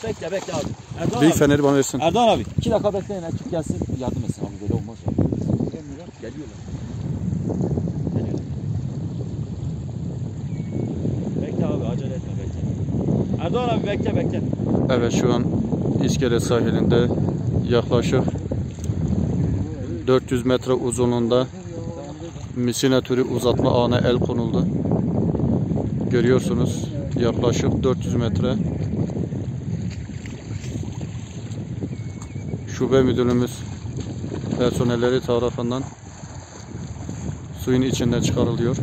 Bekle bekle abi. Erdoğan Büyük abi. feneri bana versin. Erdoğan abi 2 dakika bekleyin. Ekip gelsin yardım etsin abi. Böyle olmaz ya. Geliyorlar. Bekle abi acele etme bekle. Erdoğan abi bekle. Evet, şu an İskele sahilinde yaklaşık 400 metre uzunluğunda misina türü uzatma ağına el konuldu. Görüyorsunuz, yaklaşık 400 metre. Şube müdürümüz personelleri tarafından suyun içinden çıkarılıyor.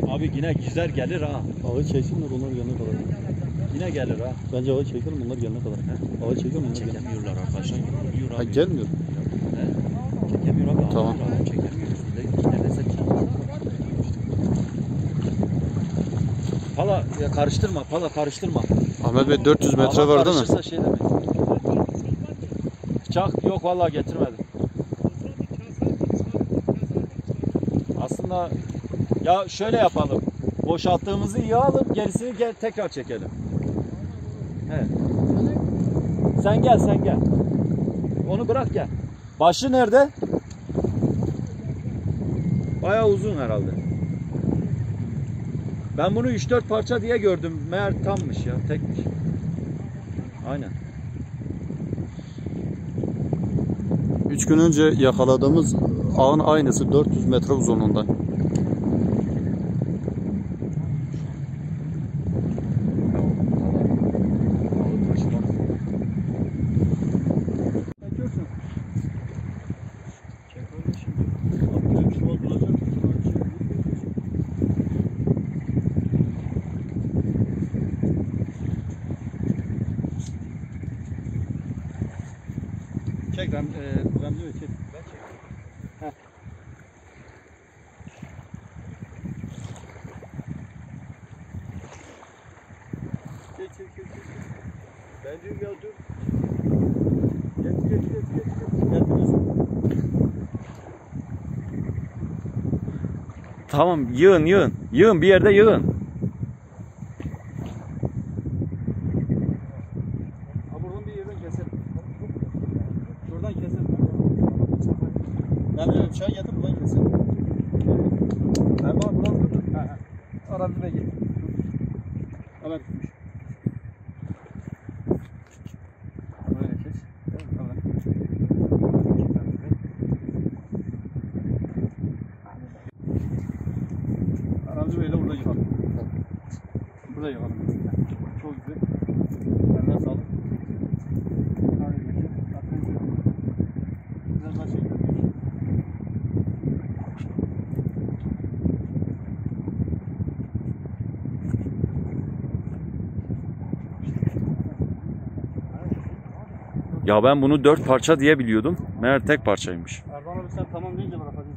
Abi yine güzel gelir ha. Ağı çeksin de bunlar gelene kadar. Yine gelir ha. Bence ağı çekelim bunlar gelene kadar. Ağı çekelim bunlar gelene kadar. Çekemiyorlar arkadaşlar. Yürüyor Ha, abi. gelmiyor. Çekemiyor abi. Tamam. Çekemiyor. Neredeyse Pala ya karıştırma. Pala karıştırma. Ahmet Bey 400 metre Ama var değil mi? karışırsa şey demek. Bıçak yok vallahi getirmedim. Aslında ya şöyle yapalım. Boşalttığımızı iyi alıp gerisini tekrar çekelim. Evet. Sen gel. Onu bırak gel. Başı nerede? Bayağı uzun herhalde. Ben bunu 3-4 parça diye gördüm. Meğer tammış ya, tekmiş. Aynen. 3 gün önce yakaladığımız ağın aynısı 400 metre uzunluğunda. Çek Remzi'yi çek. Ben çek. Heh. Çek. Bence ya dur. Geç. Tamam yığın. Yığın bir yerde yığın. Buradan bir yerden keselim. Şuradan keselim. Ben diyorum çay getir buradan keselim. Erman buradan dur. Aradı da git. Hemen tutmuş. Böyle kes. Aramcı Bey'le burada yıkalım. Burada yıkalım. Çok güzel. Eline sağlık. Hadi geçelim. Biraz daha çekelim. Ya ben bunu 4 parça diye biliyordum. Meğer tek parçaymış. Erdoğan abi sen tamam deyince bırakacağız.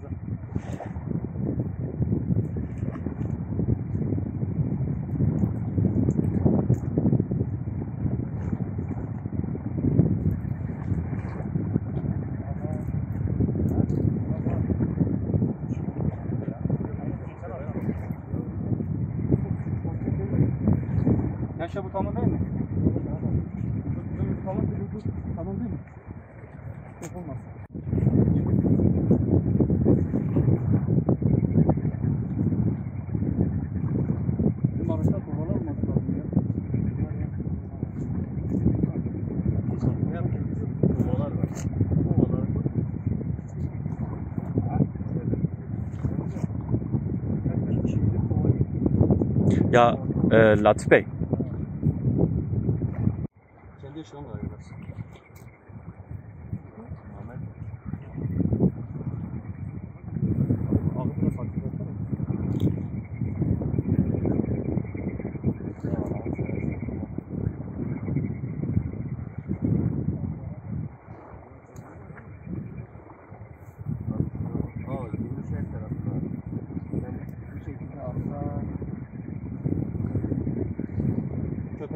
Yaşa bu tamam değil mi? Tamam değil mi? Yok olmaz. Bizim araçlar kurbalar olması lazım ya. Kurbalar var. Ya Latif Bey. Kendi yaşamam galiba.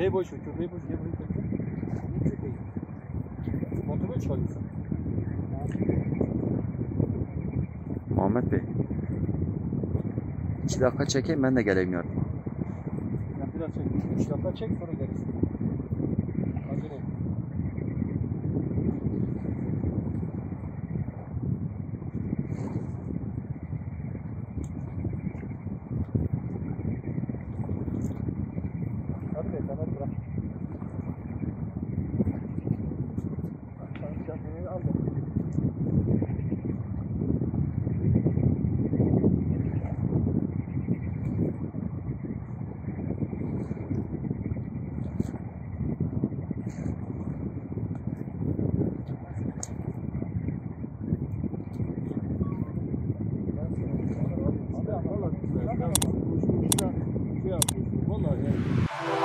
Köpeği boş ver, köpeği boş ver. Gel buraya köpeği. Ne köpeği? Motoru çıkarıyorsun. Muhammed Bey. 2 dakika çekeyim ben de geleyim yarın. Ya biraz çek. 3 dakika çek sonra gelirsin. Acele et. Hadi be, hadi bırak. Sen kendini al da. Vallahi